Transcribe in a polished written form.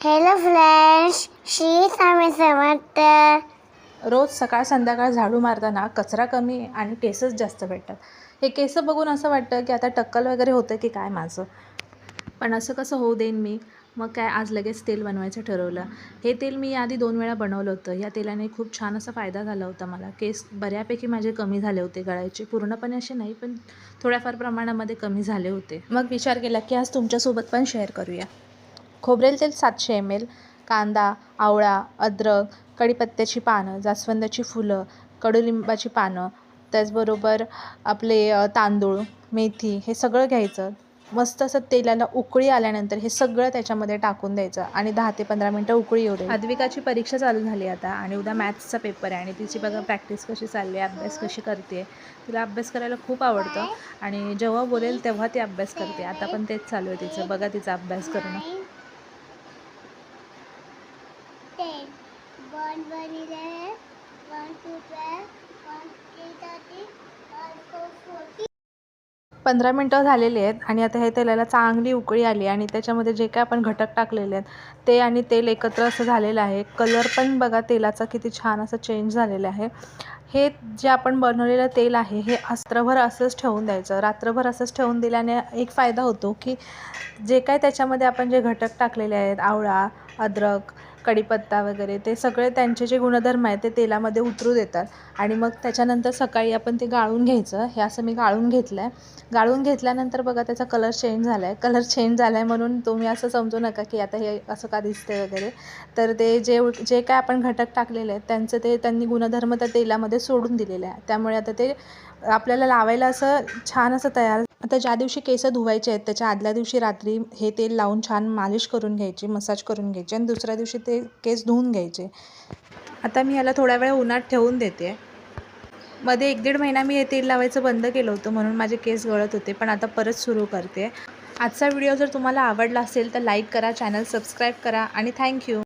Hello friends, Shri Swami Samarth. रोज सकाळ संध्याकाळ झाडू मारताना कचरा कमी आणि केसच जास्त भेटतात. हे केस बघून असं वाटतं की आता टक्कल वगैरे होतं की काय माझं. पण असं कसं होऊ देईन मी. मग काय आज लगेच तेल बनवायचं ठरवलं. हे तेल मी आधी 2 वेळा बनवलं होतं. या तेलाने खूप छान असा फायदा झाला होता मला. केस बऱ्यापैकी माझे कमी झाले होते गळायचे. पूर्णपणे असे नाही, पण थोड्याफार प्रमाणामध्ये कमी झाले होते. मग विचार केला की आज तुमच्यासोबत पण शेअर करूया. खोबरेल तेल 700 ml, कांदा, आवळा, अद्रक, कढीपत्त्याची पानं, जास्वंदाची फुलं, कडुलिंबाची पानं, त्याचबरोबर आपले तांदूळ, मेथी हे सगळं घ्यायचं. मस्त असं तेलाला उकळी आल्यानंतर हे सगळं त्याच्यामध्ये टाकून द्यायचं आणि 10 ते 15 मिनटं उकळी येऊ द्यायची. अद्विकाची परीक्षा चालू झाली आता आणि उद्या मॅथ्सचा पेपर आहे आणि तिची बघा प्रॅक्टिस कशी चालली आहे, अभ्यास कशी करते. तिला अभ्यास करायला खूप आवडतं आणि जेव्हा बोलेल तेव्हा ती अभ्यास करते. आता पण तेच चालू आहे तिचं. बघा तिचा अभ्यास करणं. 10, 1 1 11, 1 2 12, 1 3 30, 1 4 40. 15 मिनटं झालेली आहेत आणि आता हे तेलाला चांगली उकळी आली आणि त्याच्यामध्ये जे काय आपण घटक टाकलेले आहेत ते आणि तेल एकत्र असं झालेलं आहे. कलर पण बघा तेलाचा किती छान असं चेंज झालेलं आहे. हे जे आपण बनवलेलं तेल आहे हे रात्रभर असंच ठेवून द्यायचं. रात्रभर असंच ठेवून दिल्याने एक फायदा होतो की जे काय त्याच्यामध्ये आपण जे घटक टाकलेले आहेत, आवळा, अद्रक, कढीपत्ता वगैरे, ते सगळे त्यांचे जे गुणधर्म आहेत ते तेलामध्ये उतरू देतात आणि मग त्याच्यानंतर सकाळी आपण ते गाळून घ्यायचं. हे असं मी गाळून घेतलं आहे. गाळून घेतल्यानंतर बघा त्याचा कलर चेंज झाला आहे. कलर चेंज झाला आहे म्हणून तुम्ही असं समजू नका की आता हे असं का दिसते वगैरे. तर ते जे काय आपण घटक टाकलेले आहेत त्यांचं ते त्यांनी गुणधर्म त्या तेलामध्ये सोडून दिलेले आहे. त्यामुळे आता ते आपल्याला लावायला असं छान असं तयार. आता ज्या दिवशी केस धुवायचे आहेत त्याच्या आदल्या दिवशी रात्री हे तेल लावून छान मालिश करून घ्यायची, मसाज करून घ्यायची आणि दुसऱ्या दिवशी ते केस धुवून घ्यायचे. आता मी याला थोडा वेळ उन्हात ठेवून देते. मध्ये 1-1.5 महिना मी हे तेल लावायचं बंद केलं होतं म्हणून माझे केस गळत होते, पण आता परत सुरू करते. आजचा व्हिडिओ जर तुम्हाला आवडला असेल तर लाईक करा, चॅनल सबस्क्राईब करा आणि थँक्यू.